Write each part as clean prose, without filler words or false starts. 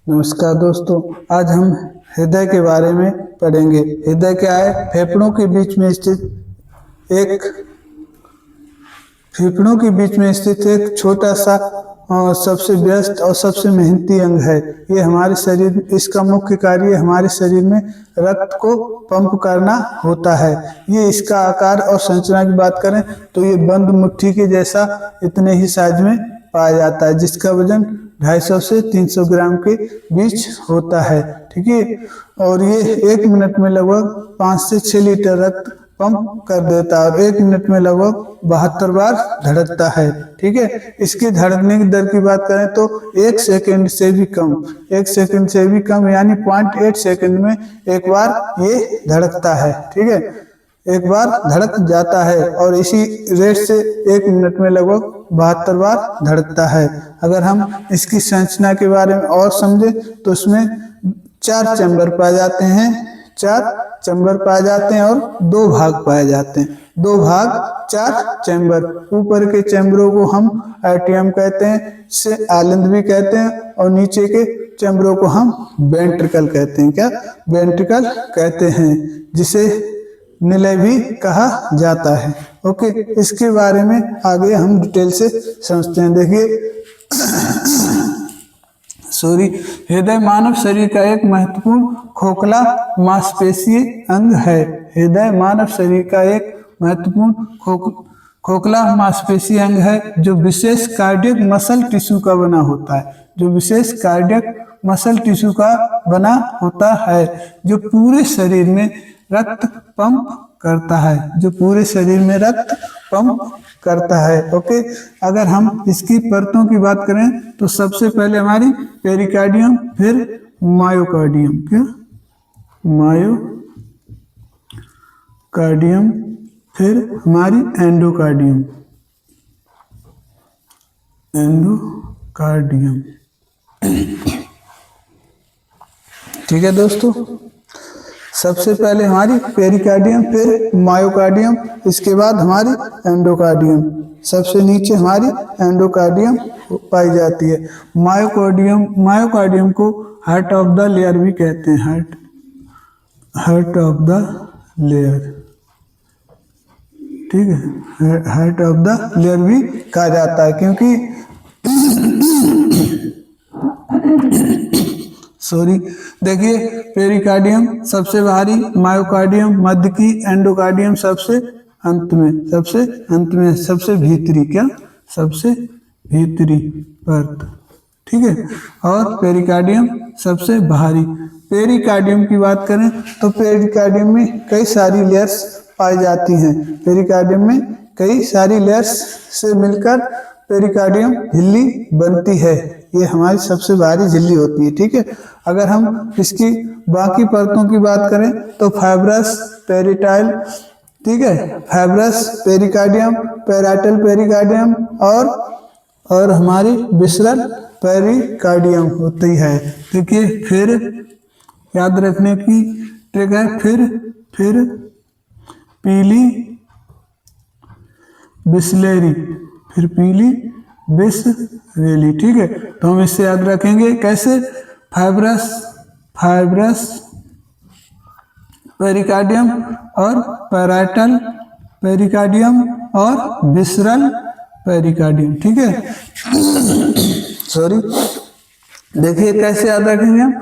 नमस्कार दोस्तों, आज हम हृदय के बारे में पढ़ेंगे। हृदय क्या है? फेफड़ों के बीच में स्थित एक छोटा सा सबसे व्यस्त और सबसे मेहनती अंग है। ये हमारे शरीर, इसका मुख्य कार्य हमारे शरीर में रक्त को पंप करना होता है। ये इसका आकार और संरचना की बात करें तो ये बंद मुट्ठी के जैसा इतने ही साइज में पाया जाता है, जिसका वजन 250 से 300 ग्राम के बीच होता है। ठीक है, और ये 1 मिनट में लगभग 5 से 6 लीटर रक्त पंप कर देता है और 1 मिनट में लगभग 72 बार धड़कता है। ठीक है, इसकी धड़कने की दर की बात करें तो 1 सेकंड से भी कम यानी 0.8 सेकंड में एक बार ये धड़कता है। ठीक है, एक बार धड़क जाता है और इसी रेट से 1 मिनट में लगभग 72 बार धड़कता है। अगर हम इसकी संरचना के बारे में और समझे तो इसमें 4 चैम्बर पाए जाते हैं, 4 चैम्बर पाए जाते हैं और 2 भाग पाए जाते हैं। 2 भाग 4 चैम्बर। ऊपर के चैम्बरों को हम एट्रियम कहते हैं, से आलंद भी कहते हैं, और नीचे के चैम्बरों को हम वेंट्रिकल कहते हैं। क्या? वेंट्रिकल कहते हैं, जिसे निलय भी कहा जाता है। ओके, इसके बारे में आगे हम डिटेल से समझते हैं। देखिए हृदय मानव शरीर का एक महत्वपूर्ण खोखला मांसपेशीय अंग है। हृदय मानव शरीर का एक महत्वपूर्ण खोखला मांसपेशीय अंग है जो विशेष कार्डियक मसल टिश्यू का बना होता है। जो पूरे शरीर में रक्त पंप करता है। ओके, अगर हम इसकी परतों की बात करें तो सबसे पहले हमारी पेरिकार्डियम, फिर मायोकार्डियम। क्या? मायोकार्डियम, फिर हमारी एंडोकार्डियम। ठीक है दोस्तों, सबसे पहले हमारी पेरिकार्डियम, फिर मायोकार्डियम, इसके बाद हमारी एंडोकार्डियम। सबसे नीचे हमारी एंडोकार्डियम पाई जाती है। मायोकार्डियम को हार्ट ऑफ द लेयर भी कहते हैं। Heart of the layer. ठीक है, हार्ट ऑफ द लेयर भी कहा जाता है, क्योंकि देखिए, पेरिकार्डियम सबसे बाहरी, मायोकार्डियम मध्य की, एंडोकार्डियम सबसे अंत में, सबसे भीतरी। क्या? सबसे भीतरी परत। ठीक है, और पेरिकार्डियम सबसे बाहरी। पेरिकार्डियम की बात करें तो पेरिकार्डियम में कई सारी लेयर्स पाई जाती हैं। पेरिकार्डियम में कई सारी लेयर्स से मिलकर पेरिकार्डियम झिल्ली बनती है। ये हमारी सबसे बाहरी झिल्ली होती है। ठीक है, अगर हम इसकी बाकी परतों की बात करें तो फाइब्रस पेरिटाइल, ठीक है, फाइब्रस पेरिकार्डियम, पैराइटल पेरिकार्डियम और हमारी विसरल पेरिकार्डियम होती है। देखिए, फिर याद रखने की ट्रिक है, फिर पीली बिस्लेरी, ठीक है, तो हम इससे याद रखेंगे कैसे? फाइब्रस पेरिकार्डियम और पैराइटल पेरिकार्डियम और विसरल पेरिकार्डियम। ठीक है, देखिए कैसे याद रखेंगे हम?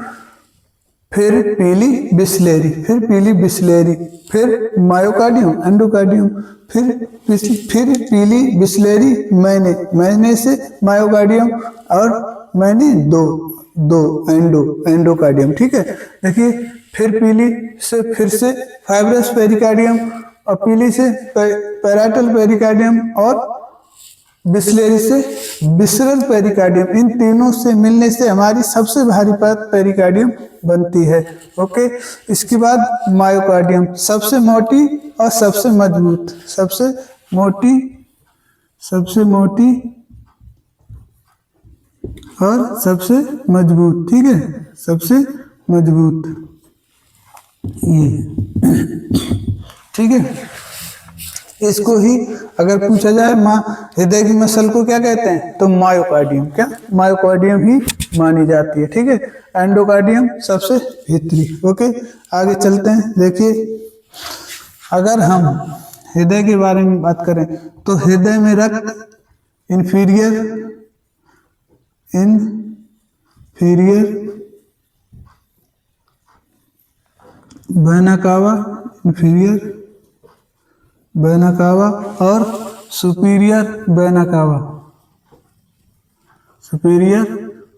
फिर पीली बिस्लेरी, फिर मायोकार्डियम, एंडोकार्डियम, फिर पीली बिस्लेरी, मैंने से मायोकार्डियम, और मैंने दो एंडोकार्डियम। ठीक है, देखिए, फिर पीली से फिर से फाइब्रस पेरिकार्डियम, और पीली से पैराइटल पेरिकार्डियम, और बिस्लेरी से विसरल पेरिकार्डियम। इन तीनों से मिलने से हमारी सबसे भारी परत पेरिकार्डियम बनती है। ओके, इसके बाद मायोकार्डियम, सबसे मोटी और सबसे मजबूत, सबसे मोटी और सबसे मजबूत। ठीक है, सबसे मजबूत ये। ठीक है, इसको ही अगर पूछा जाए हृदय की मसल को क्या कहते हैं, तो मायोकार्डियम, क्या मायोकार्डियम ही मानी जाती है। ठीक है, एंडोकार्डियम सबसे भीतरी। ओके, आगे चलते हैं। देखिए, अगर हम हृदय के बारे में बात करें तो हृदय में रक्त inferior vena cava, inferior vena cava और सुपीरियर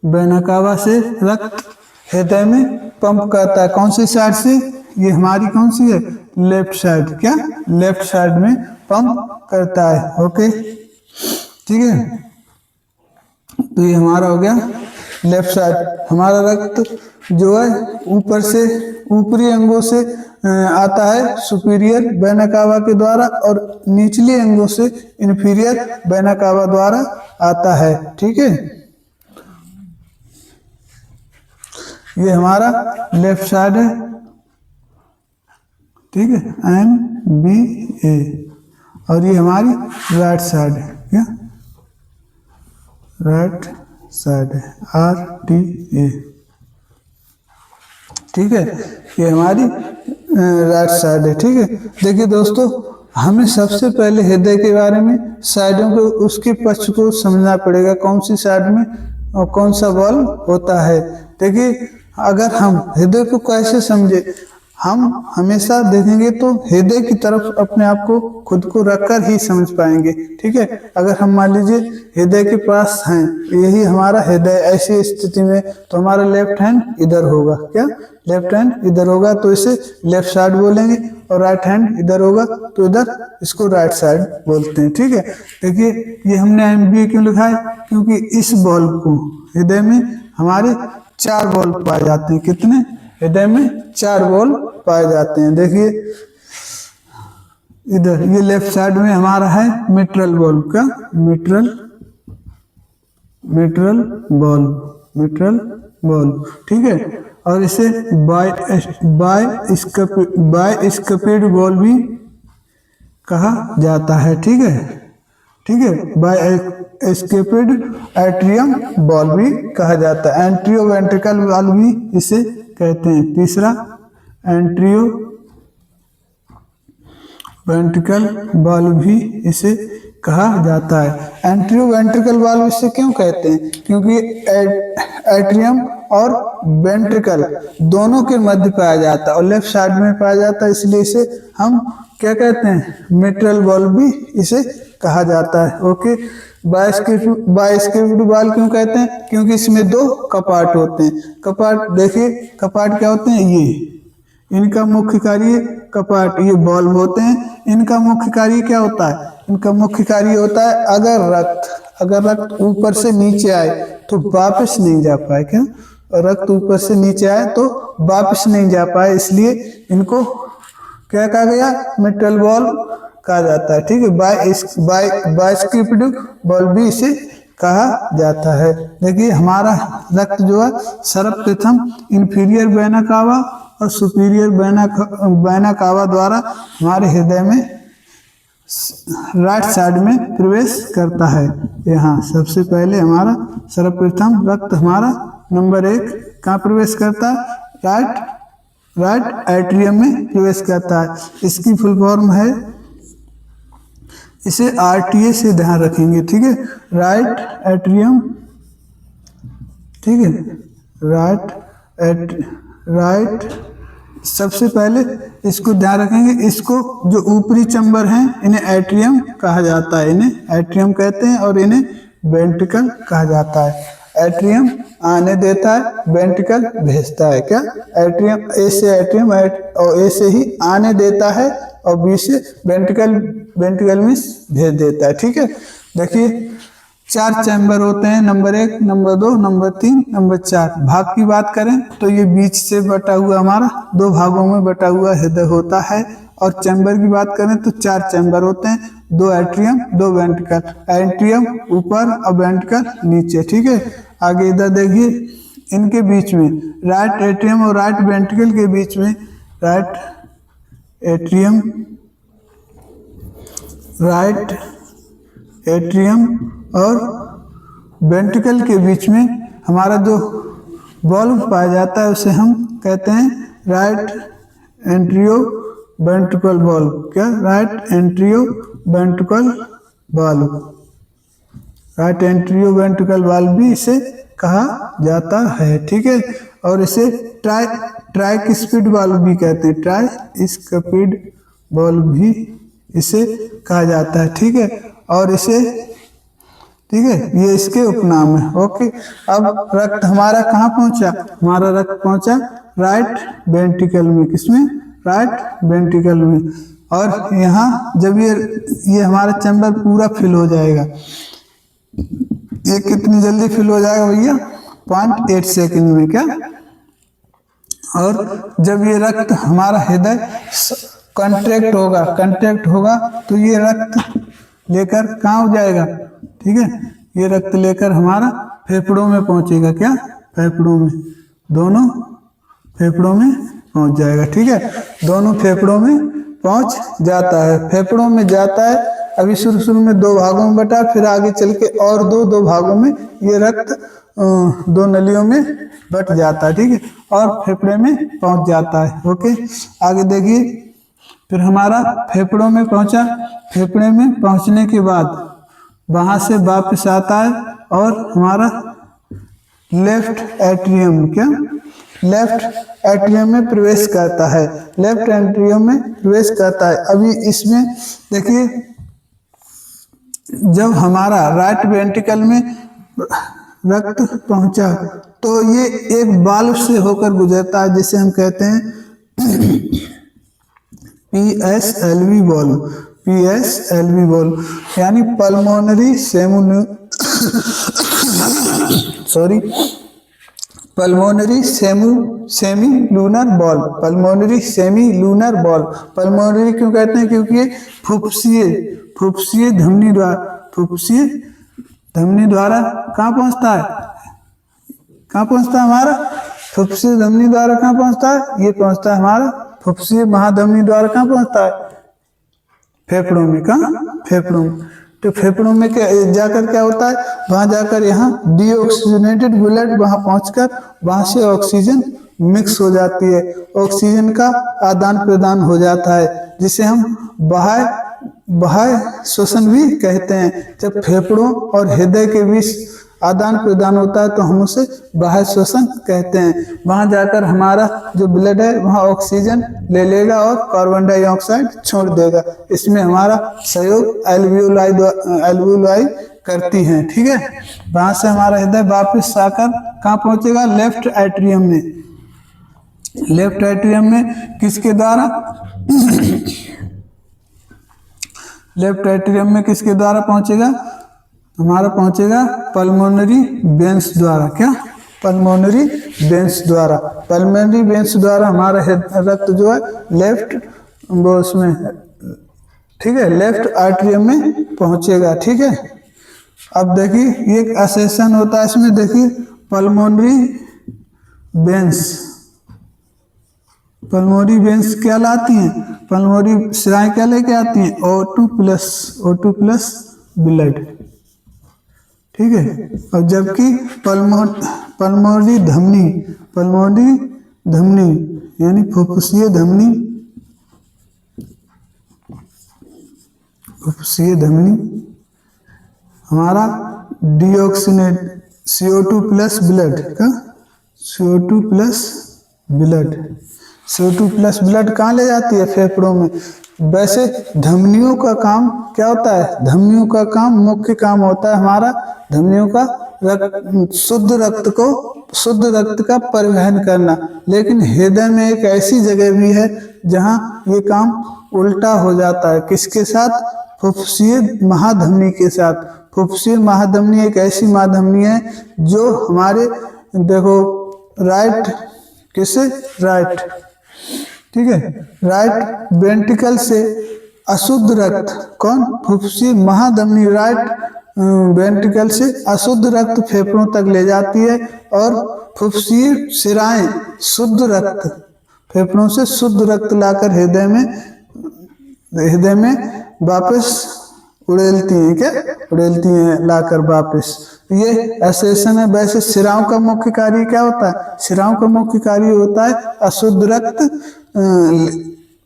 वेना कावा से रक्त हृदय में पंप करता है। कौन सी साइड से, ये हमारी कौन सी है, लेफ्ट साइड, क्या लेफ्ट साइड में पंप करता है। ओके, ठीक है, तो ये हमारा हो गया लेफ्ट साइड। हमारा रक्त जो है ऊपर से ऊपरी अंगों से आता है सुपीरियर वेना कावा के द्वारा और निचले अंगों से इंफीरियर वेना कावा द्वारा आता है। ठीक है, ये हमारा लेफ्ट साइड है। ठीक है, MBA, और ये हमारी राइट साइड है, क्या राइट साइड है, RTA। ठीक है, ये हमारी राइट साइड है। ठीक है, देखिए दोस्तों, हमें सबसे पहले हृदय के बारे में साइडों को, उसके पक्ष को समझना पड़ेगा, कौन सी साइड में और कौन सा बॉल होता है। देखिए, अगर हम हृदय को कैसे समझे, हम हमेशा देखेंगे तो हृदय की तरफ अपने आप को खुद को रखकर ही समझ पाएंगे। ठीक है, अगर हम मान लीजिए हृदय के पास हैं, यही हमारा हृदय, ऐसी स्थिति में तो हमारा लेफ्ट हैंड इधर होगा, क्या लेफ्ट हैंड इधर होगा, तो इसे लेफ्ट साइड बोलेंगे, और राइट हैंड इधर होगा तो इधर इसको राइट साइड बोलते हैं। ठीक है, देखिए, ये हमने MBA क्यों लिखा है, क्योंकि इस बॉल को हृदय में हमारे 4 बॉल पाए जाते हैं। कितने, हृदय में 4 बॉल पाए जाते हैं। देखिए इधर ये लेफ्ट साइड में हमारा है मिट्रल बॉल, का मिट्रल बॉल। ठीक है, और इसे बाइस्कपिड बॉल भी कहा जाता है। ठीक है, बाइस्कपिड एट्रियम बॉल भी कहा जाता है। एंट्रियो वेंट्रिकल बॉल भी इसे कहते हैं। तीसरा, एंट्रियो वेंट्रिकल बॉल भी इसे कहा जाता है। एंट्रियो वेंट्रिकल बॉल इसे क्यों कहते हैं, क्योंकि एट्रियम और वेंट्रिकल दोनों के मध्य पाया जाता है और लेफ्ट साइड में पाया जाता है, इसलिए इसे हम क्या कहते हैं, मिट्रल बॉल भी इसे कहा जाता है। ओके, बाइस्कपिड बॉल क्यों कहते हैं, क्योंकि इसमें 2 कपाट होते हैं। कपाट देखिए, कपाट क्या होते हैं, ये इनका मुख्य कार्य, कपाट ये बॉल होते हैं, इनका मुख्य कार्य क्या होता है, इनका मुख्य कार्य होता है अगर रक्त ऊपर से नीचे आए तो वापस नहीं जा पाए, क्या रक्त ऊपर से नीचे आए तो वापस नहीं जा पाए, इसलिए इनको क्या कहा गया, मिट्रल बॉल कहा जाता है। ठीक है, बाइस्कपिड बॉल भी इसे कहा जाता है। देखिए, हमारा रक्त जो है सर्वप्रथम इंफीरियर वेना कावा और सुपीरियर वेना कावा द्वारा हमारे हृदय में राइट साइड में प्रवेश करता है। यहाँ सबसे पहले हमारा सर्वप्रथम रक्त हमारा नंबर 1 कहाँ प्रवेश करता है, राइट एट्रियम में प्रवेश करता है। इसकी फुल फॉर्म है, इसे RTA से ध्यान रखेंगे। ठीक है, राइट एट्रियम। ठीक है, राइट सबसे पहले इसको ध्यान रखेंगे, इसको जो ऊपरी चैम्बर हैं इन्हें एट्रियम कहा जाता है, इन्हें एट्रियम कहते हैं, और इन्हें वेंट्रिकल कहा जाता है। एट्रियम आने देता है, वेंट्रिकल भेजता है, क्या एट्रियम ए से एट्रियम और ए से ही आने देता है और बी से वेंट्रिकल में भेज देता है। ठीक है, देखिए 4 चैम्बर होते हैं, नंबर 1, नंबर 2, नंबर 3, नंबर 4। भाग की बात करें तो ये बीच से बटा हुआ हमारा 2 भागों में बटा हुआ हृदय होता है, और चैम्बर की बात करें तो 4 चैम्बर होते हैं, 2 एट्रियम 2 वेंट्रिकल, एट्रियम ऊपर और वेंट्रिकल नीचे। ठीक है, आगे इधर देखिए, इनके बीच में राइट एट्रियम और राइट वेंट्रिकल के बीच में राइट एट्रियम राइट एट्रियम और वेंट्रिकल के बीच में हमारा जो वॉल्व पाया जाता है उसे हम कहते हैं राइट एंट्रियो वेंट्रिकल वॉल्व। क्या? Right atrioventricular valve. Right atrioventricular valve भी इसे कहा जाता है। ठीक है, और इसे ट्राइस्किड वॉल्व भी कहते हैं। ट्राइस्किड वॉल्व भी इसे कहा जाता है। ठीक है, और इसे, ठीक है, ये इसके उपनाम है। ओके, अब रक्त हमारा कहाँ पहुंचा? हमारा रक्त पहुंचा राइट वेंट्रिकल में। किसमें? राइट वेंट्रिकल में। और यहाँ जब ये हमारा चैम्बर पूरा फिल हो जाएगा, ये कितनी जल्दी फिल हो जाएगा भैया? 0.8 सेकंड में। क्या? और जब ये रक्त हमारा हृदय कंट्रैक्ट होगा तो ये रक्त लेकर कहाँ हो जाएगा? ठीक है, ये रक्त लेकर हमारा फेफड़ों में पहुंचेगा। क्या? फेफड़ों में, दोनों फेफड़ों में पहुंच जाएगा। ठीक है, दोनों फेफड़ों में पहुंच जाता है। फेफड़ों में जाता है, अभी शुरू में 2 भागों में बटा, फिर आगे चल के और दो भागों में ये रक्त 2 नलियों में बट जाता है। ठीक है, और फेफड़े में पहुंच जाता है। ओके, आगे देखिए, फिर हमारा फेफड़ों में पहुंचा। फेफड़े में पहुंचने के बाद वहां से वापस आता है और हमारा लेफ्ट एट्रियम, क्या? लेफ्ट एट्रियम में प्रवेश करता है। लेफ्ट एट्रियम में प्रवेश करता है। अभी इसमें देखिए, जब हमारा राइट वेंट्रिकल में रक्त पहुंचा तो ये एक वाल्व से होकर गुजरता है, जिसे हम कहते हैं PSLV वॉल्व। PSLV वॉल्व यानी pulmonary semi lunar ball. Pulmonary semi lunar ball. Pulmonary क्यों कहते हैं? क्योंकि ये फुफ्फुसीय धमनी द्वारा कहाँ पहुंचता है? कहाँ पहुंचता है हमारा? फुफ्फुसीय धमनी द्वारा कहाँ पहुंचता है? ये पहुंचता है हमारा फुफ्फुसीय महाधमनी द्वारा कहाँ पहुंचता है? फेफड़ों में। कहाँ? फेफड़ों में। तो फेफड़ों में जाकर क्या होता है? वहां जाकर यहाँ डीऑक्सीजनेटेड ब्लड वहां पहुंचकर वहां से ऑक्सीजन मिक्स हो जाती है, ऑक्सीजन का आदान प्रदान हो जाता है, जिसे हम बाह्य श्वसन भी कहते हैं। जब फेफड़ों और हृदय के बीच आदान प्रदान होता है तो हम उसे बाह्य श्वसन कहते हैं। वहां जाकर हमारा जो ब्लड है वहां ऑक्सीजन ले लेगा और कार्बन डाइऑक्साइड छोड़ देगा। इसमें हमारा सहयोग एल्वियोलाई करती हैं। ठीक है, वहां से हमारा हृदय वापस आकर कहाँ पहुंचेगा? लेफ्ट एट्रियम में। लेफ्ट एट्रियम में किसके द्वारा? लेफ्ट एट्रियम में किसके द्वारा पहुंचेगा? हमारा पहुंचेगा पल्मोनरी वेन्स द्वारा। क्या? पल्मोनरी वेन्स द्वारा। पल्मोनरी वेन्स द्वारा हमारा रक्त जो है लेफ्ट उसमें, ठीक है, लेफ्ट आर्टरियम में पहुंचेगा। ठीक है, अब देखिए ये असेशन होता है इसमें। देखिए पल्मोनरी वेन्स, पल्मोनरी वेन्स क्या लाती हैं? पल्मोनरी शिराएं क्या लेके आती हैं? O2 plus blood. ठीक है, और जबकि पल्मोनरी धमनी यानी फुफ्फुसीय धमनी हमारा डीऑक्सीनेट CO2 प्लस ब्लड का CO2 प्लस ब्लड कहाँ ले जाती है? फेफड़ों में। वैसे धमनियों का काम क्या होता है? धमनियों का काम, मुख्य काम होता है हमारा धमनियों का शुद्ध रक्त का परिवहन करना। लेकिन हृदय में एक ऐसी जगह भी है जहां ये काम उल्टा हो जाता है। किसके साथ? फुफ्फुसीय महाधमनी के साथ। फुफ्फुसीय महाधमनी एक ऐसी महाधमनी है जो हमारे, देखो, राइट, ठीक है, राइट वेंट्रिकल से अशुद्ध रक्त, कौन? फुफ्फुसीय महाधमनी राइट वेंट्रिकल से अशुद्ध रक्त फेफड़ों तक ले जाती है और फुफ्फुसीय शिराएं शुद्ध रक्त, फेफड़ों से शुद्ध रक्त लाकर हृदय में वापस उड़ेलती हैं, क्या उड़ेलती हैं लाकर वापस। ये एसेशन है। वैसे शिराओं का मुख्य कार्य क्या होता है? शिराओं का मुख्य कार्य होता है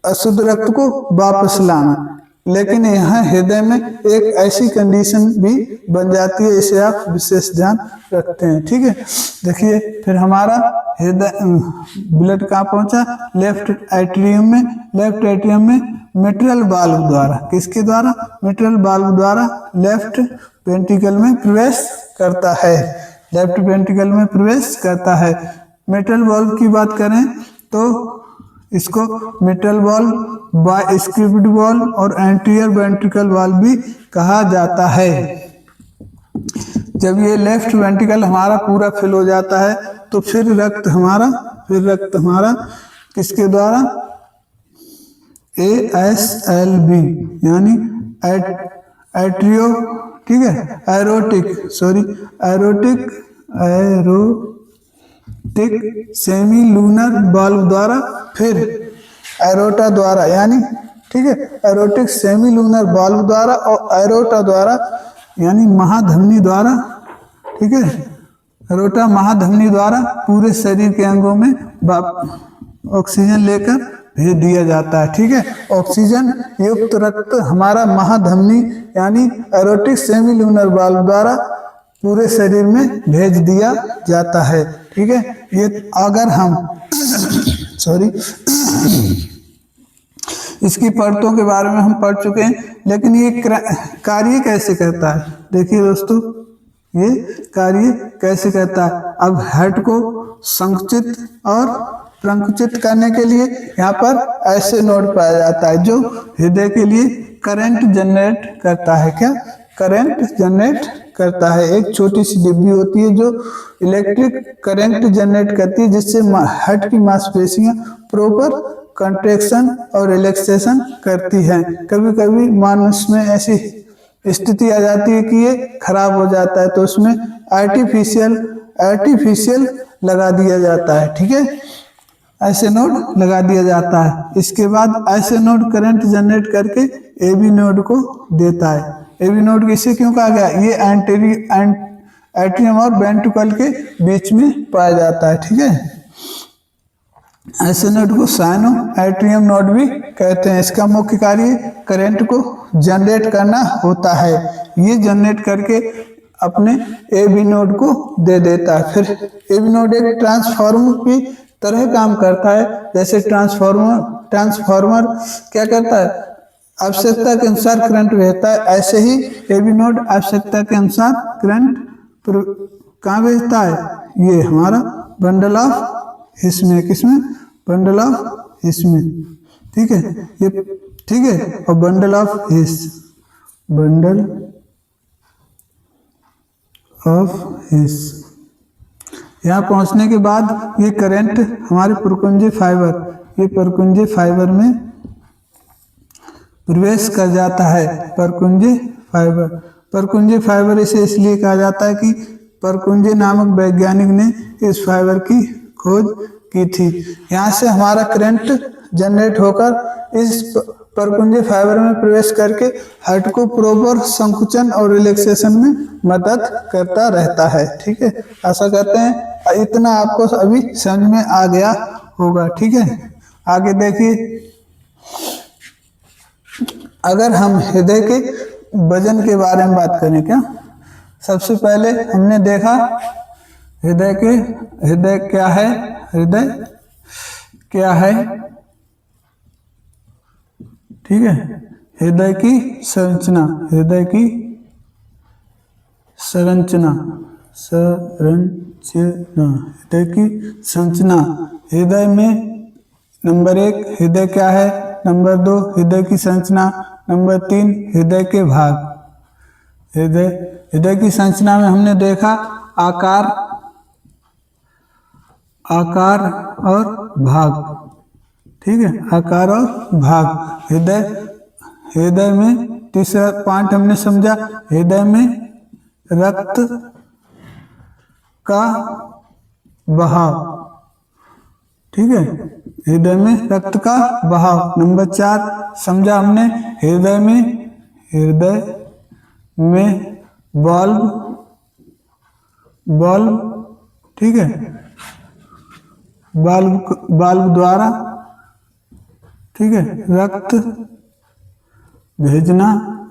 अशुद्ध रक्त को वापस लाना। लेकिन यहाँ हृदय में एक ऐसी कंडीशन भी बन जाती है, इसे आप विशेष ध्यान रखते हैं, ठीक है। देखिए फिर हमारा हृदय ब्लड कहाँ पहुंचा? लेफ्ट एट्रियम में। लेफ्ट एट्रियम में मिट्रल वाल्व द्वारा, किसके द्वारा? मिट्रल वाल्व द्वारा लेफ्ट वेंट्रिकल में प्रवेश करता है। लेफ्ट वेंट्रिकल में प्रवेश करता है। मिट्रल वाल्व की बात करें तो इसको मिट्रल वाल्व, बाइस्क्यूबिड वाल्व और एंटीरियर वेंट्रिकल वाल्व भी कहा जाता है। जब ये लेफ्ट वेंट्रिकल हमारा पूरा फिल हो जाता है तो फिर रक्त हमारा किसके द्वारा? ASLB यानी एट्रियो, ठीक है, एरोटिक सेमी लूनर वाल्व द्वारा, फिर एरोटा द्वारा, यानी ठीक है, एरोटिक सेमी लूनर वाल्व द्वारा और एरोटा द्वारा यानी महाधमनी द्वारा, ठीक है, एरोटा महाधमनी द्वारा पूरे शरीर के अंगों में ऑक्सीजन लेकर भेज दिया जाता है, ठीक है। ऑक्सीजन युक्त रक्त हमारा महाधमनी यानी एरोटिक सेमी लूनर वाल्व द्वारा पूरे शरीर में भेज दिया जाता है, ठीक है। ये अगर हम इसकी परतों के बारे में हम पढ़ चुके हैं, लेकिन ये कार्य कैसे करता है? देखिए दोस्तों, ये कार्य कैसे करता है? अब हार्ट को संकुचित और प्रंकुचित करने के लिए यहाँ पर ऐसे नोड पाया जाता है जो हृदय के लिए करंट जनरेट करता है। क्या करंट जनरेट करता है? एक छोटी सी डिब्बी होती है जो इलेक्ट्रिक करंट जनरेट करती है, जिससे हार्ट की मांसपेशियां प्रॉपर कंट्रैक्शन और रिलैक्सेशन करती हैं। कभी कभी मानस में ऐसी स्थिति आ जाती है कि ये खराब हो जाता है, तो उसमें आर्टिफिशियल लगा दिया जाता है, ठीक है, ऐसे नोड लगा दिया जाता है। इसके बाद ऐसे नोड करंट जनरेट करके एबी नोड को देता है। एबी नोड इसे क्यों कहा गया? ये एट्रियम और वेंट्रिकल के बीच में पाया जाता है, ठीक है। ऐसे नोड को साइनो एट्रियम नोड भी कहते हैं। इसका मुख्य कार्य करंट को जनरेट करना होता है। ये जनरेट करके अपने एबी नोड को दे देता है। फिर एबी नोड एक ट्रांसफार्मर की तरह काम करता है। जैसे ट्रांसफार्मर क्या करता है? आवश्यकता के अनुसार करंट भेजता है, ऐसे ही एबी नोड आवश्यकता के अनुसार करंट कहाँ भेजता है? ये हमारा बंडल ऑफ हिस्स, किसमें? बंडल ऑफ हिस्स में, ठीक है, ये ठीक है। और बंडल ऑफ हिस्स यहाँ पहुंचने के बाद ये करंट हमारे पुरकुंजी फाइबर में प्रवेश कर जाता है। परकुंजी फाइबर इसे इसलिए कहा जाता है कि परकुंजी नामक वैज्ञानिक ने इस फाइबर की खोज की थी। यहाँ से हमारा करंट जनरेट होकर इस परकुंजी फाइबर में प्रवेश करके हार्ट को प्रॉपर संकुचन और रिलैक्सेशन में मदद करता रहता है, ठीक है। आशा करते हैं इतना आपको अभी समझ में आ गया होगा, ठीक है। आगे देखिए, अगर हम हृदय के वजन के बारे में बात करें, क्या सबसे पहले हमने देखा हृदय क्या है? हृदय क्या है, ठीक है। हृदय की संरचना, हृदय की संरचना। हृदय में नंबर 1 हृदय क्या है, नंबर 2 हृदय की संरचना, नंबर 3 हृदय के भाग। हृदय की संरचना में हमने देखा आकार और भाग, ठीक है, आकार और भाग। हृदय में तीसरा पॉइंट हमने समझा, हृदय में रक्त का बहाव, ठीक है, हृदय में रक्त का बहाव। नंबर 4 समझा हमने, हृदय में बल्ब ठीक है, बल्ब द्वारा ठीक है रक्त भेजना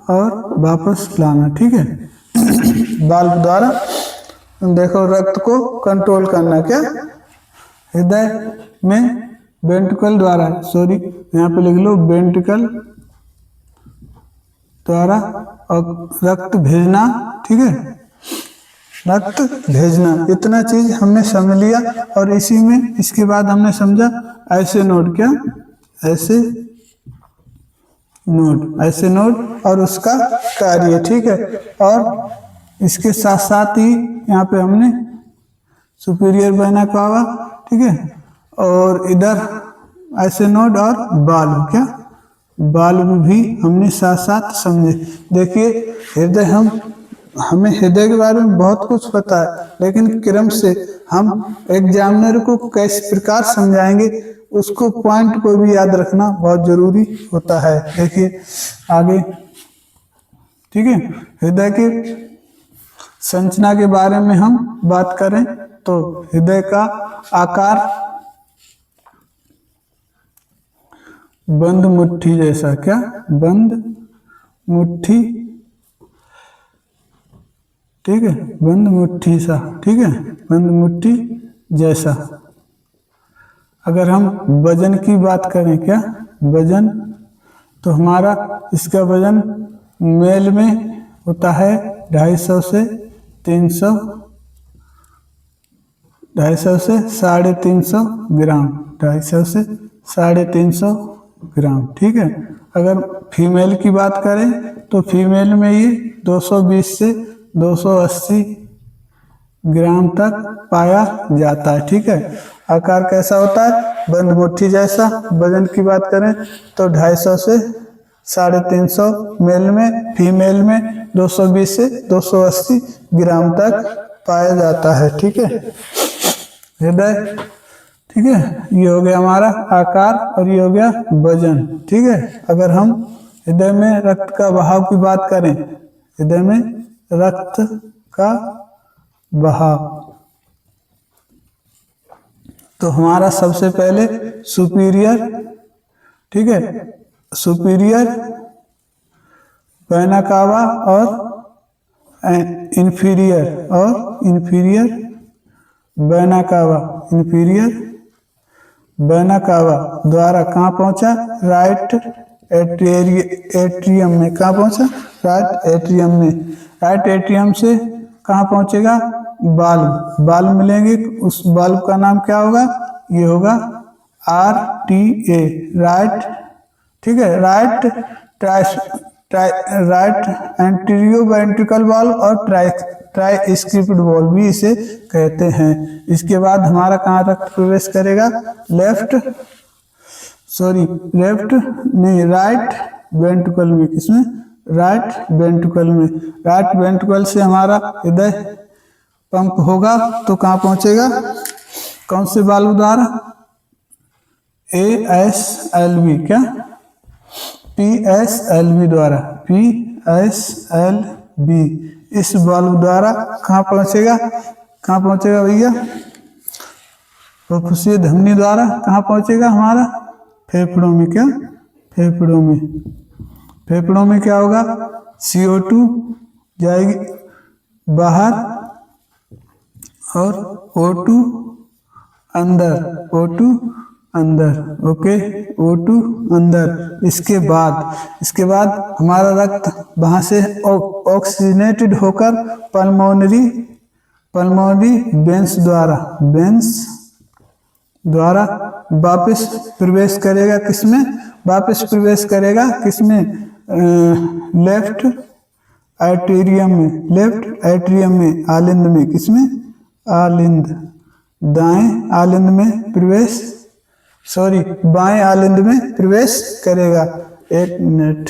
और वापस लाना। ठीक है, बल्ब द्वारा देखो रक्त को कंट्रोल करना। क्या हृदय में वेंट्रिकल द्वारा, सॉरी यहाँ पे लिख लो वेंट्रिकल द्वारा और रक्त भेजना। ठीक है, रक्त भेजना, इतना चीज हमने समझ लिया। और इसी में इसके बाद हमने समझा ऐसे नोड, क्या ऐसे नोड और उसका कार्य। ठीक है, और इसके साथ साथ ही यहाँ पे हमने सुपीरियर वेना कावा, ठीक है, और इधर ऐसे नोड और बाल्ब, क्या बाल्ब भी हमने साथ साथ समझे। देखिए हृदय, हमें हृदय के बारे में बहुत कुछ पता है, लेकिन क्रम से हम एग्जामिनर को किस प्रकार समझाएंगे उसको पॉइंट को भी याद रखना बहुत जरूरी होता है। देखिए आगे, ठीक है, हृदय के संरचना के बारे में हम बात करें तो हृदय का आकार बंद मुट्ठी जैसा, क्या बंद मुट्ठी, ठीक है, बंद मुट्ठी सा, ठीक है, बंद मुट्ठी जैसा। अगर हम वजन की बात करें, क्या वजन, तो हमारा इसका वजन मेल में होता है 250 से 300, 250 से 350 ग्राम, 250 से 350 ग्राम। ठीक है, अगर फीमेल की बात करें तो फीमेल में ये 220 से 280 ग्राम तक पाया जाता है। ठीक है, आकार कैसा होता है, बंद मुट्ठी जैसा। वजन की बात करें तो 250 से 350 मेल में, फीमेल में 220 से 280 ग्राम तक पाया जाता है। ठीक है, हृदय, ठीक है, ये हो गया हमारा आकार और ये हो गया वजन। ठीक है, अगर हम हृदय में रक्त का बहाव की बात करें, हृदय में रक्त का बहाव, तो हमारा सबसे पहले सुपीरियर, ठीक है, सुपीरियर वेना कावा और inferior vena cava, inferior vena cava द्वारा कहाँ पहुंचा, राइट एट्रियम में। कहाँ पहुंचा, राइट एट्रियम में। राइट एट्रियम से कहाँ पहुंचेगा, बाल्ब मिलेंगे। उस बाल्ब का नाम क्या होगा, ये होगा RTA, राइट, ठीक है, राइट एंटीरियो वेंट्रिकल वाल्व और ट्राइस्क्रिप्ट वाल्व भी इसे कहते हैं। इसके बाद हमारा कहाँ रक्त प्रवेश करेगा, राइट वेंट्रिकल में। किसमें, राइट वेंट्रिकल में। राइट वेंट्रिकल से हमारा हृदय पंप होगा तो कहाँ पहुंचेगा, कौन से वाल्व द्वारा, ASLV, क्या PSLV द्वारा, PSLV इस वाल्व द्वारा कहाँ पहुंचेगा भैया, फुफ्फुसीय धमनी द्वारा कहाँ पहुंचेगा हमारा, फेफड़ों में। क्या फेफड़ों में क्या होगा, CO2 जाएगी बाहर और O2 अंदर, ओके, O2 अंदर। इसके बाद हमारा रक्त वहां से ऑक्सीजनेटेड होकर पल्मोनरी वेन्स द्वारा वापस प्रवेश करेगा। किसमें वापस प्रवेश करेगा, किसमें, लेफ्ट एट्रियम में, आलिंद में। किसमें, आलिंद, दाएं आलिंद में प्रवेश, बाएं आलिंद में प्रवेश करेगा। एक मिनट,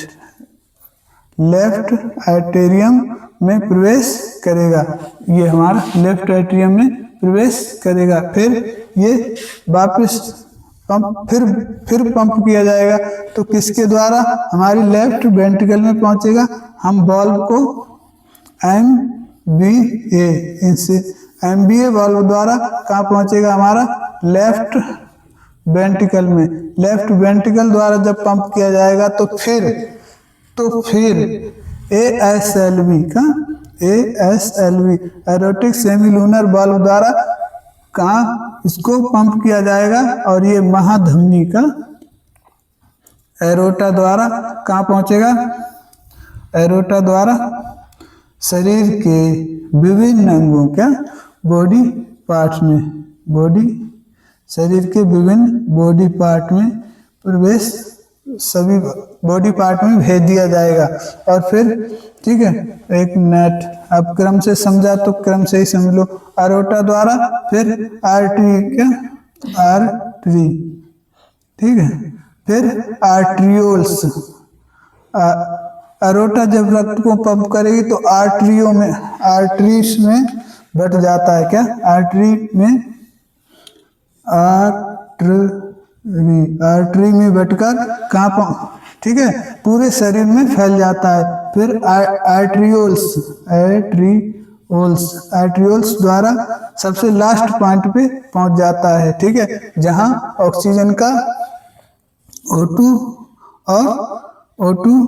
लेफ्ट एट्रियम में प्रवेश करेगा, ये हमारा लेफ्ट एट्रियम में प्रवेश करेगा। फिर ये वापस फिर पंप किया जाएगा तो किसके द्वारा, हमारी लेफ्ट वेंट्रिकल में पहुंचेगा। हम बल्ब को MBA इनसे MBA वाल्व द्वारा कहाँ पहुंचेगा हमारा लेफ्ट वेंट्रिकल में। लेफ्ट वेंट्रिकल द्वारा जब पंप किया जाएगा तो फिर ASLV का ASLV एरोटिक सेमिलूनर वाल्व द्वारा कहाँ इसको पंप किया जाएगा और ये महाधमनी का एरोटा द्वारा कहाँ पहुंचेगा। एरोटा द्वारा शरीर के विभिन्न अंगों क्या बॉडी पार्ट में शरीर के विभिन्न बॉडी पार्ट में प्रवेश सभी बॉडी पार्ट में भेज दिया जाएगा। और फिर ठीक है एक मिनट, अब क्रम से समझा तो क्रम से ही समझ लो। एरोटा द्वारा फिर आर्टरी क्या आर्टरी, ठीक है, फिर आर्ट्रियोल्स। एरोटा जब रक्त को पंप करेगी तो आर्टरीज में बट जाता है क्या आर्टरी में बटकर कहाँ ठीक है पूरे शरीर में फैल जाता है। फिर आर्ट्रियोल्स द्वारा सबसे लास्ट पॉइंट पे पहुंच जाता है, ठीक है, जहां ऑक्सीजन का O2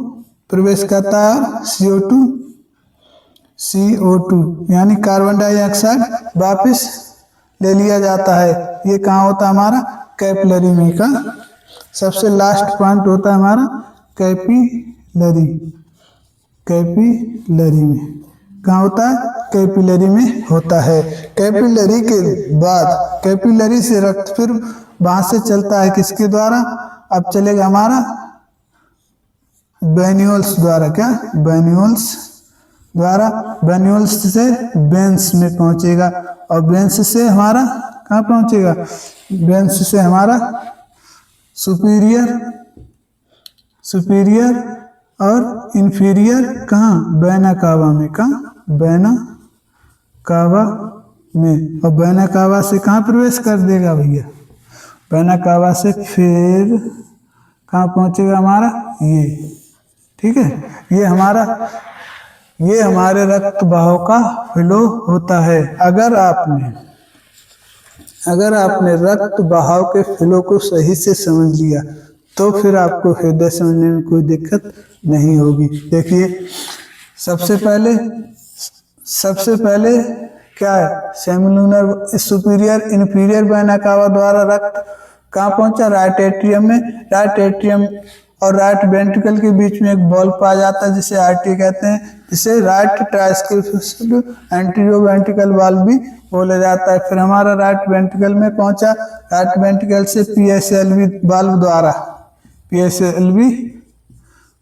प्रवेश करता है और CO2 यानी कार्बन डाइऑक्साइड वापस ले लिया जाता है। ये कहाँ होता है हमारा कैपिलरी में का सबसे लास्ट पॉइंट होता है हमारा कैपिलरी में कहाँ होता है कैपिलरी में होता है। कैपिलरी के बाद कैपिलरी से रक्त फिर वहां से चलता है किसके द्वारा, अब चलेगा हमारा वेन्यूल्स द्वारा क्या वेन्यूल्स से वेंस में पहुंचेगा और वेंस से हमारा कहाँ पहुंचेगा, वेंस से हमारा सुपीरियर और इंफीरियर कहाँ वेना कावा में और वेना कावा से कहाँ प्रवेश कर देगा भैया, वेना कावा से फिर कहाँ पहुंचेगा हमारा ये, ठीक है, ये हमारे रक्त बहाव का फ्लो होता है। अगर आपने रक्त बहाव के फ्लो को सही से समझ लिया तो फिर आपको हृदय समझने में कोई दिक्कत नहीं होगी। देखिए सबसे पहले क्या है सेमिलूनर सुपीरियर इंफीरियर वेना कावा द्वारा रक्त कहाँ पहुंचा राइट एट्रियम में। राइट एट्रियम और राइट वेंट्रिकल के बीच में एक बॉल पाया जाता है जिसे आर्टरी कहते हैं, जिसे राइट ट्राइस्किल एंटीरियो वेंट्रिकल वाल्व भी बोला जाता है। फिर हमारा राइट वेंट्रिकल में पहुंचा, राइट वेंट्रिकल से PSLV वाल्व द्वारा PSLV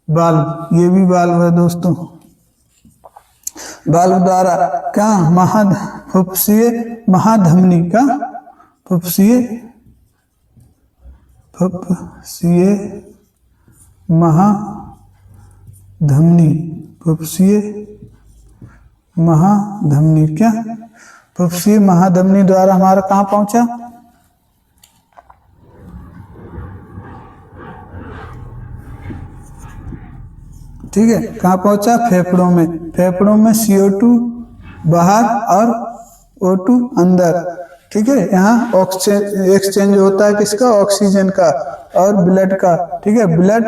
वाल्व, ये भी वाल्व है दोस्तों, वाल्व द्वारा क्या फुफ्फुसीय महाधमनी का फुफ्फुसीय महाधमनी द्वारा हमारा कहाँ पहुंचा, ठीक है, कहाँ पहुंचा फेफड़ों में CO2 बाहर और O2 अंदर, ठीक है। यहाँ ऑक्सीजन एक्सचेंज होता है किसका, ऑक्सीजन का और ब्लड का, ठीक है, ब्लड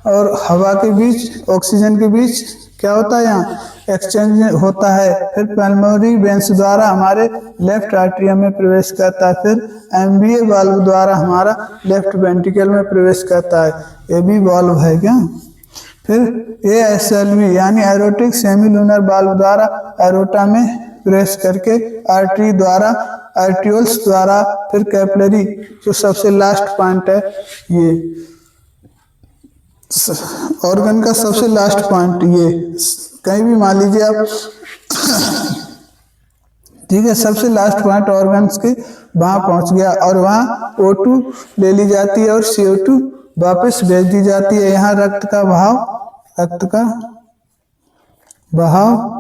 और हवा के बीच ऑक्सीजन के बीच क्या होता है यहाँ एक्सचेंज होता है। फिर पल्मोनरी वेंस द्वारा हमारे लेफ्ट आर्टरियम में प्रवेश करता है। फिर MBA वाल्व द्वारा हमारा लेफ्ट वेंट्रिकल में प्रवेश करता है, ये भी वाल्व है क्या। फिर ASLV यानी एरोटिक सेमिलूनर वाल्व द्वारा एरोटा में प्रवेश करके आर्टरी द्वारा आर्ट्रियोल्स द्वारा फिर कैपिलरी जो सबसे लास्ट पॉइंट है, ये ऑर्गन का सबसे लास्ट पॉइंट, ये कहीं भी मान लीजिए आप ठीक है, सबसे लास्ट पॉइंट ऑर्गन्स के वहां पहुंच गया और वहां O2 ले ली जाती है और CO2 वापस भेज दी जाती है। यहाँ रक्त का बहाव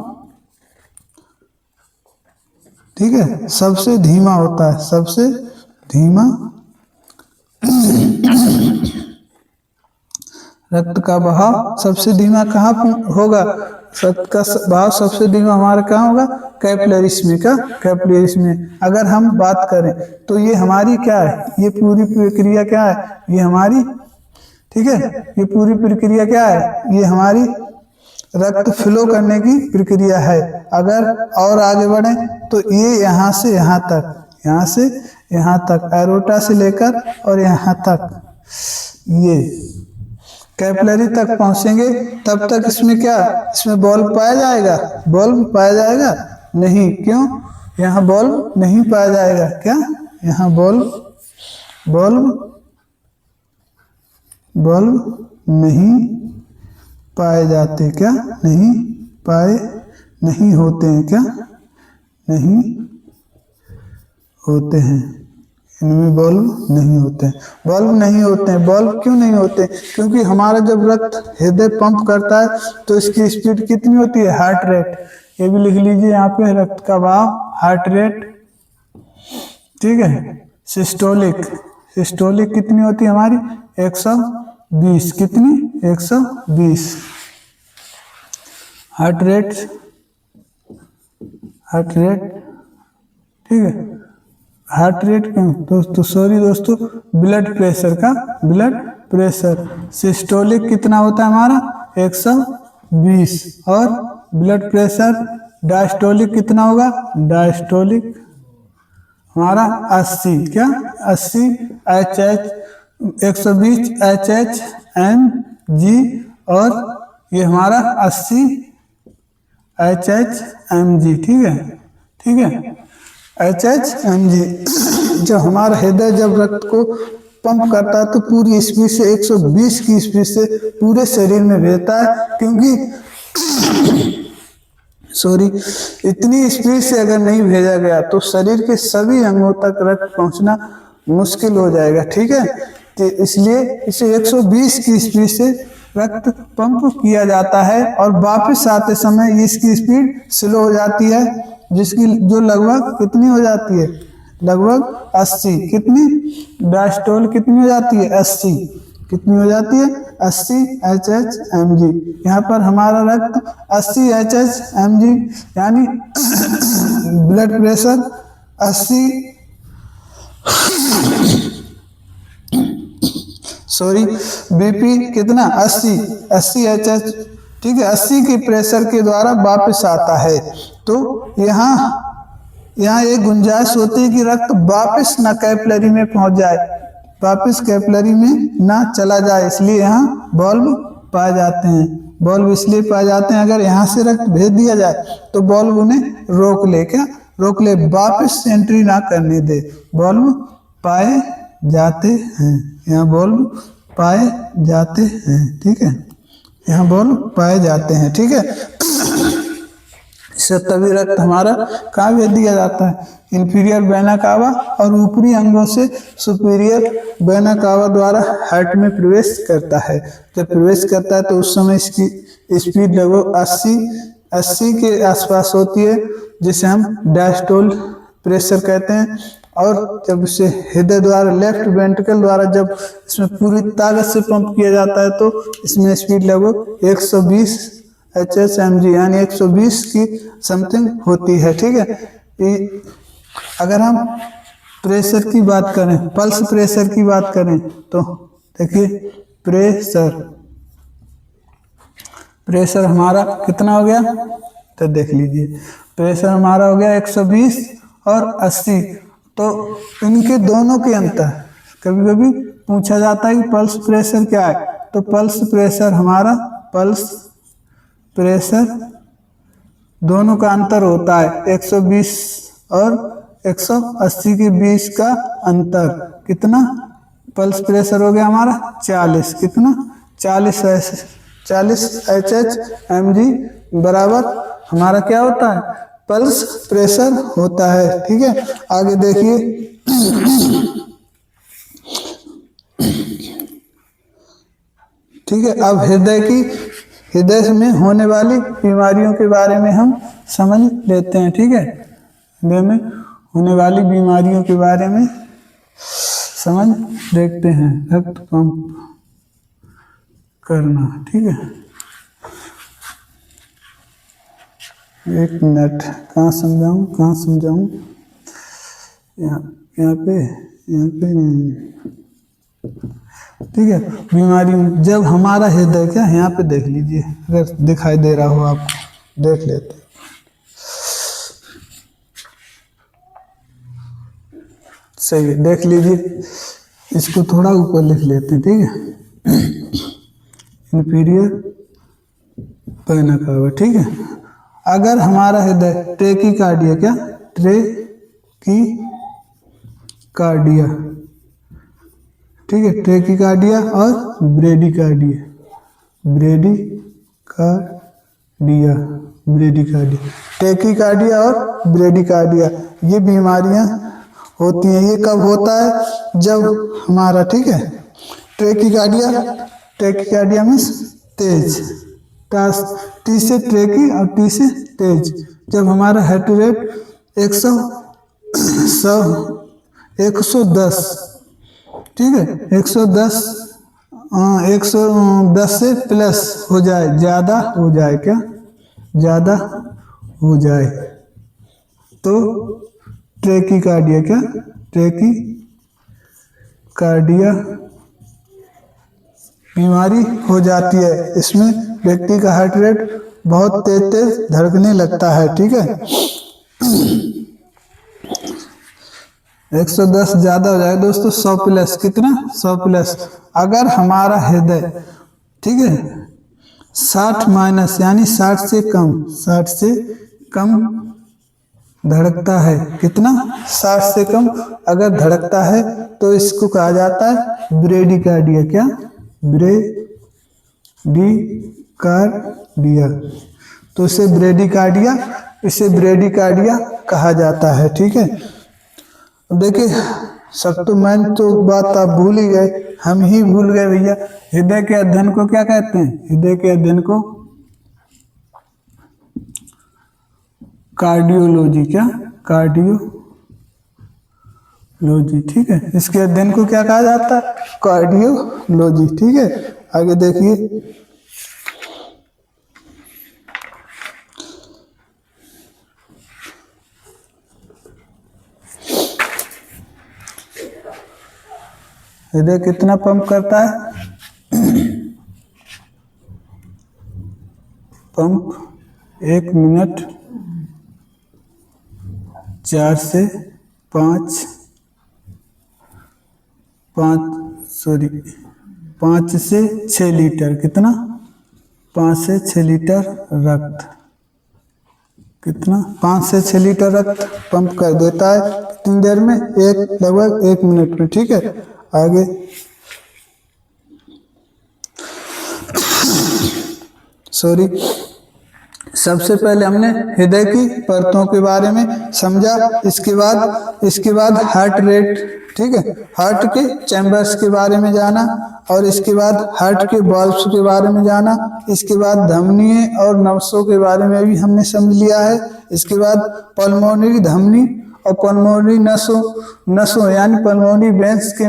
ठीक है सबसे धीमा होता है, सबसे धीमा रक्त का बहाव सबसे धीमा कहाँ होगा? रक्त का बहाव सबसे धीमा हमारा कहाँ होगा? कैपिलरीज में। का कैपिलरीज में। अगर हम बात करें तो ये हमारी क्या है? ये पूरी प्रक्रिया क्या है? ये हमारी, ठीक है, ये पूरी प्रक्रिया क्या है? ये हमारी रक्त फ्लो करने की प्रक्रिया है। अगर और आगे बढ़े तो ये यहाँ से यहाँ तक, यहाँ से यहाँ तक, एरोटा से लेकर और यहाँ तक, ये कैपिलरी तक पहुंचेंगे तब तक इसमें क्या, इसमें बल्ब पाया जाएगा? बल्ब पाया जाएगा नहीं। क्यों? यहाँ बल्ब नहीं पाया जाएगा। क्या? यहाँ बल्ब नहीं पाए जाते। क्या? नहीं पाए, नहीं होते हैं। क्या? नहीं होते हैं, इनमें बल्ब नहीं होते हैं। बल्ब नहीं होते हैं। बल्ब क्यों नहीं होते? क्योंकि हमारा जब रक्त हृदय पंप करता है तो इसकी स्पीड कितनी होती है? Heart rate. ये भी लिख लीजिए यहाँ पे, रक्त का बहाव, हार्ट रेट, ठीक है। सिस्टोलिक, सिस्टोलिक कितनी होती है हमारी? 120। कितनी? 120। हार्ट रेट, हार्ट रेट, ठीक है। हार्ट रेट क्यों दोस्तों? सॉरी दोस्तों, ब्लड प्रेशर का, ब्लड प्रेशर। सिस्टोलिक कितना होता है हमारा? 120। और ब्लड प्रेशर डायस्टोलिक कितना होगा? डायस्टोलिक हमारा 80। क्या? 80 HH, 120 HHMG, और ये हमारा 80 HHMG, ठीक है, ठीक है, HHMG। जब हमारा हृदय जब रक्त को पंप करता है तो पूरी स्पीड से 120 की स्पीड से पूरे शरीर में भेजता है, क्योंकि सॉरी, इतनी स्पीड से अगर नहीं भेजा गया तो शरीर के सभी अंगों तक रक्त पहुंचना मुश्किल हो जाएगा, ठीक है। तो इसलिए इसे 120 की स्पीड से रक्त पंप किया जाता है और वापस आते समय इसकी स्पीड स्लो हो जाती है, जिसकी जो लगभग कितनी हो जाती है? लगभग 80। कितनी? डायस्टोल कितनी हो जाती है? 80। कितनी हो जाती है? 80 HHMG। यहाँ पर हमारा रक्त 80 HHMG यानी ब्लड प्रेशर 80, सॉरी, बीपी कितना? 80 HH, ठीक है, 80 के प्रेशर के द्वारा वापस आता है। तो यहाँ एक गुंजाइश होती है कि रक्त वापस ना कैपिलरी में पहुंच जाए, वापस कैपिलरी में ना चला जाए, इसलिए यहाँ बल्ब पाए जाते हैं। बल्ब इसलिए पाए जाते हैं, अगर यहाँ से रक्त भेज दिया जाए तो बल्ब उन्हें रोक ले। क्या? रोक ले, वापस एंट्री ना करने दे। बल्ब पाए जाते हैं, यहाँ बल्ब पाए जाते हैं, ठीक है, यहाँ बल्ब पाए जाते हैं, ठीक है। इससे तभी रक्त हमारा कहाँ भेज दिया जाता है? इंफीरियर वेना कावा और ऊपरी अंगों से सुपीरियर वेना कावा द्वारा हार्ट में प्रवेश करता है। जब प्रवेश करता है तो उस समय इसकी स्पीड लगभग 80 के आसपास होती है, जिसे हम डायस्टोल प्रेशर कहते हैं। और जब इसे हृदय द्वारा, लेफ्ट वेंट्रिकल द्वारा जब इसमें पूरी ताकत से पंप किया जाता है तो इसमें स्पीड लगभग 120 HHMG यानी 120 की समथिंग होती है, ठीक है। अगर हम प्रेशर की बात करें, पल्स प्रेशर की बात करें तो देखिए, प्रेशर हमारा कितना हो गया? तो देख लीजिए, प्रेशर हमारा हो गया 120 और 80। तो इनके दोनों के अंतर कभी कभी पूछा जाता है कि पल्स प्रेशर क्या है? तो पल्स प्रेशर हमारा, पल्स प्रेशर दोनों का अंतर होता है 120 और 180 के बीच का अंतर। कितना? पल्स प्रेशर हो गया हमारा 40। कितना? 40 HHMG बराबर हमारा क्या होता है? पल्स प्रेशर होता है, ठीक है। आगे देखिए, ठीक है। अब हृदय में होने वाली बीमारियों के बारे में हम समझ लेते हैं, ठीक है। हृदय में होने वाली बीमारियों के बारे में समझ देखते हैं। रक्त पंप, करना। ठीक है, एक मिनट, कहाँ समझाऊँ, यहाँ पे नहीं। ठीक है, बीमारी जब हमारा हृदय, क्या यहाँ पे देख लीजिए, अगर दिखाई दे रहा हो आपको, देख लेते। सही है, देख लीजिए, इसको थोड़ा ऊपर लिख लेते हैं। ठीक है, इंफीरियर पैना कावा। ठीक है, अगर हमारा हृदय ट्रेकीकार्डिया, क्या ट्रेकीकार्डिया, ठीक है, ट्रेकीकार्डिया और ब्रेडीकार्डिया, ट्रेकीकार्डिया और ब्रेडीकार्डिया, ये बीमारियां होती हैं। ये कब होता है, जब हमारा, ठीक है, ट्रेकीकार्डिया मीन्स तेज, टी से ट्रेकी और टी से तेज, जब हमारा हार्ट रेट 110, ठीक है, 110 से प्लस हो जाए, ज़्यादा हो जाए, क्या ज़्यादा हो जाए, तो ट्रेकीकार्डिया, क्या ट्रेकीकार्डिया बीमारी हो जाती है। इसमें व्यक्ति का हार्ट रेट बहुत तेज धड़कने लगता है। ठीक है, 110 ज़्यादा हो जाए दोस्तों, 100 प्लस, कितना, 100 प्लस। अगर हमारा हृदय, ठीक है, 60 माइनस यानी 60 से कम धड़कता है, कितना, 60 से कम अगर धड़कता है, तो इसको कहा जाता है ब्रेडीकार्डिया, क्या ब्रेडीकार्डिया, तो इसे ब्रेडीकार्डिया कहा जाता है। ठीक है, देखिए, सब तो मैंने तो बात आप भूल ही गए, हम ही भूल गए भैया। हृदय के अध्ययन को क्या कहते हैं, हृदय के अध्ययन को कार्डियोलॉजी, क्या कार्डियोलॉजी। ठीक है, इसके अध्ययन को क्या कहा जाता है, कार्डियोलॉजी। ठीक है, आगे देखिए, हृदय कितना पंप करता है, पंप 1 मिनट 4 से 5 से 6 लीटर, कितना, 5 से 6 लीटर रक्त, कितना, 5 से 6 लीटर रक्त पंप कर देता है कितनी देर में, लगभग 1 मिनट में। ठीक है, आगे सबसे पहले हमने हृदय की परतों के बारे में समझा, इसके बाद हार्ट रेट, ठीक है, हार्ट के चैम्बर्स के बारे में जाना, और इसके बाद हार्ट के वाल्व्स के बारे में जाना, इसके बाद धमनी और नसों के बारे में भी हमने समझ लिया है। इसके बाद पल्मोनरी धमनी और पल्मोनरी नसों यानी पल्मोनरी वेंस के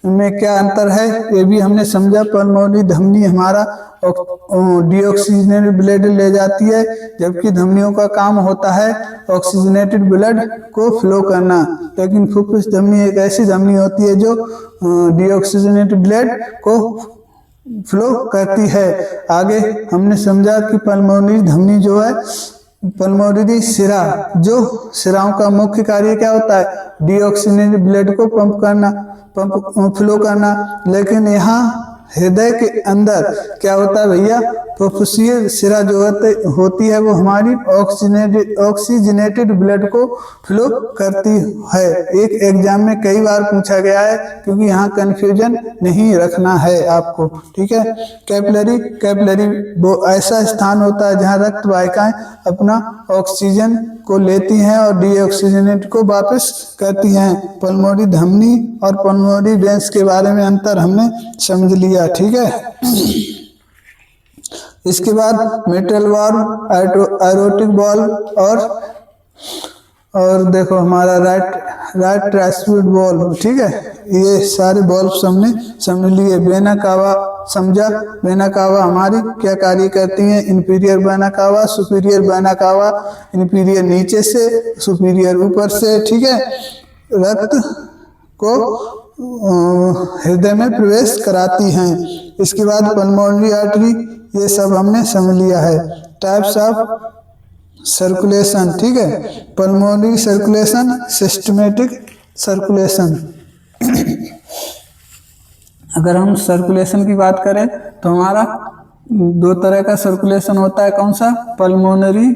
में क्या अंतर है, ये भी हमने समझा। पल्मोनरी धमनी हमारा डीऑक्सीजनेटेड ब्लड ले जाती है, जबकि धमनियों का काम होता है ऑक्सीजनेटेड ब्लड को फ्लो करना। लेकिन फुफ्फुस धमनी एक ऐसी धमनी होती है जो डीऑक्सीजनेटेड ब्लड को फ्लो करती है। आगे हमने समझा कि पल्मोनरी धमनी जो है, पल्मोनरी शिरा, जो शिराओं का मुख्य कार्य क्या होता है, डीऑक्सीजनेटेड ब्लड को फ्लो करना। लेकिन यहाँ हृदय के अंदर क्या होता है भैया, फुफ्फुसीय शिरा जो होती है वो हमारी ऑक्सीजनेटेड ब्लड को फ्लो करती है। एक एग्जाम में कई बार पूछा गया है, क्योंकि यहाँ कंफ्यूजन नहीं रखना है आपको। ठीक है, कैपिलरी वो ऐसा स्थान होता है जहाँ रक्त वाहिकाएं अपना ऑक्सीजन को लेती हैं और डीऑक्सीजनेट को वापस करती हैं। पल्मोनरी धमनी और पल्मोनरी वेंस के बारे में अंतर हमने समझ लिया। ठीक है, इसके बाद मिट्रल वाल्व, एरोटिक वाल्व और देखो हमारा राइट ट्राइस्टिड वाल्व। ठीक है, ये सारे वाल्व हमने समझ लिए। वेना कावा समझा। वेना कावा हमारी क्या कार्य करती हैं? Inferior vena cava, superior vena cava. Inferior नीचे से, सुपीरियर ऊपर से, ठीक है। रक्त को हृदय में प्रवेश कराती हैं। इसके बाद पल्मोनरी आर्टरी, ये सब हमने समझ लिया है। टाइप्स ऑफ सर्कुलेशन, ठीक है। Pulmonary circulation, systematic circulation. अगर हम सर्कुलेशन की बात करें तो हमारा दो तरह का सर्कुलेशन होता है। कौन सा? पल्मोनरी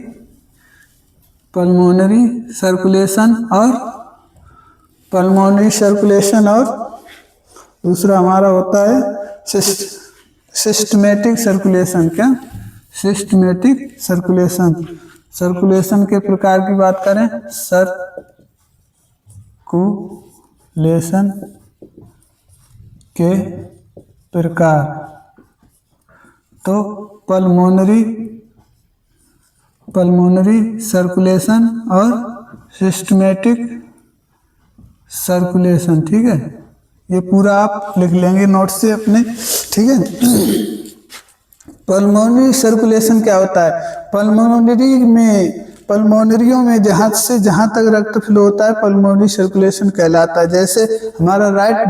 सर्कुलेशन और दूसरा हमारा होता है सिस्टमेटिक सर्कुलेशन। क्या? Systematic circulation. सर्कुलेशन के प्रकार की बात करें, सर्कुलेशन के प्रकार, तो पल्मोनरी सर्कुलेशन और सिस्टमेटिक सर्कुलेशन, ठीक है। ये पूरा आप लिख लेंगे नोट से अपने, ठीक है। पल्मोनरी सर्कुलेशन क्या होता है? पल्मोनरियों में जहाँ से जहाँ तक रक्त फ्लो होता है पल्मोनरी सर्कुलेशन कहलाता है। जैसे हमारा राइट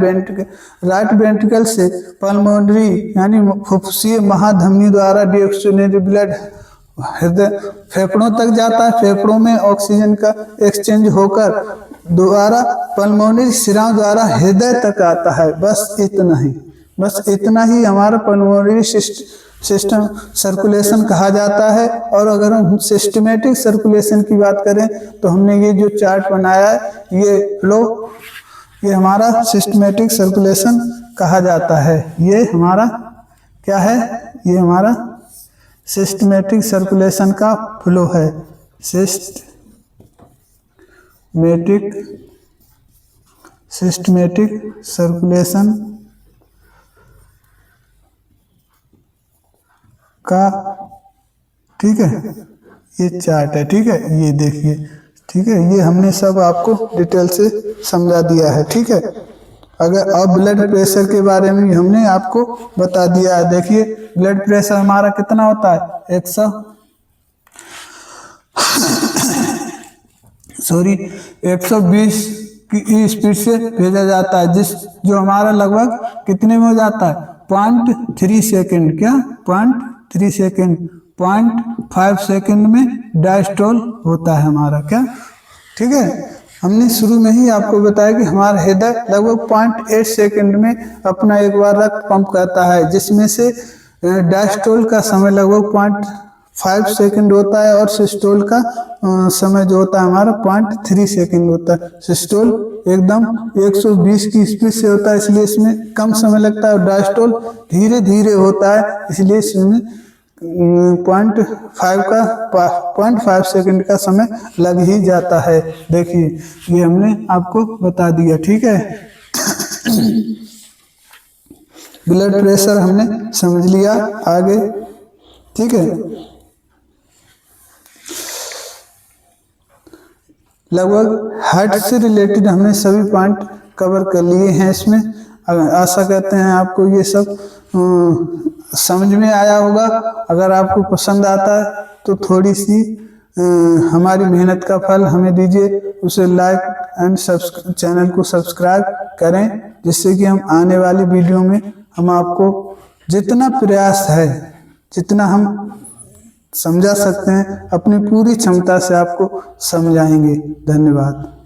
वेंट्रिकल से पल्मोनरी यानी फुफ्फुसीय महाधमनी द्वारा डिऑक्सीजनेटेड ब्लड हृदय फेफड़ों तक जाता है। फेफड़ों में ऑक्सीजन का एक्सचेंज होकर द्वारा पल्मोनरी सिराओं द्वारा हृदय तक आता है। बस इतना ही हमारा पल्मोनरी सिस्टम सर्कुलेशन कहा जाता है। और अगर हम सिस्टमेटिक सर्कुलेशन की बात करें तो हमने ये जो चार्ट बनाया है, ये हमारा सिस्टमेटिक सर्कुलेशन कहा जाता है। ये हमारा क्या है? ये हमारा सिस्टमेटिक सर्कुलेशन का फ्लो है। सिस्टमेटिक सर्कुलेशन का, ठीक है, ये चार्ट है, ठीक है। ये देखिए, ठीक है। ये हमने सब आपको डिटेल से समझा दिया है, ठीक है। अगर अब ब्लड प्रेशर के बारे में भी हमने आपको बता दिया है। देखिए ब्लड प्रेशर हमारा कितना होता है? 120 की स्पीड से भेजा जाता है, जो हमारा लगभग कितने में हो जाता है? 0.3 सेकेंड। क्या? 0.3 सेकेंड। 0.5 सेकेंड में डायस्टोल होता है हमारा। क्या? ठीक है। हमने शुरू में ही आपको बताया कि हमारा हृदय लगभग 0.8 सेकेंड में अपना एक बार रक्त पंप करता है, जिसमें से डायस्टोल का समय लगभग 0.5 सेकेंड होता है और सिस्टोल का समय जो होता है हमारा 0.3 सेकेंड होता है। सिस्टोल एकदम 120 की स्पीड से होता है, इसलिए इसमें कम समय लगता है। और डायस्टोल धीरे धीरे होता है, इसलिए इसमें 0.5 सेकेंड का समय लग ही जाता है। देखिए ये हमने आपको बता दिया, ठीक है। ब्लड प्रेशर हमने समझ लिया। आगे, ठीक है। लगभग हार्ट से रिलेटेड हमने सभी पॉइंट कवर कर लिए हैं इसमें। आशा करते हैं आपको ये सब समझ में आया होगा। अगर आपको पसंद आता है तो थोड़ी सी हमारी मेहनत का फल हमें दीजिए, उसे लाइक एंड चैनल को सब्सक्राइब करें, जिससे कि हम आने वाली वीडियो में हम आपको जितना प्रयास है, जितना हम समझा सकते हैं, अपनी पूरी क्षमता से आपको समझाएंगे। धन्यवाद।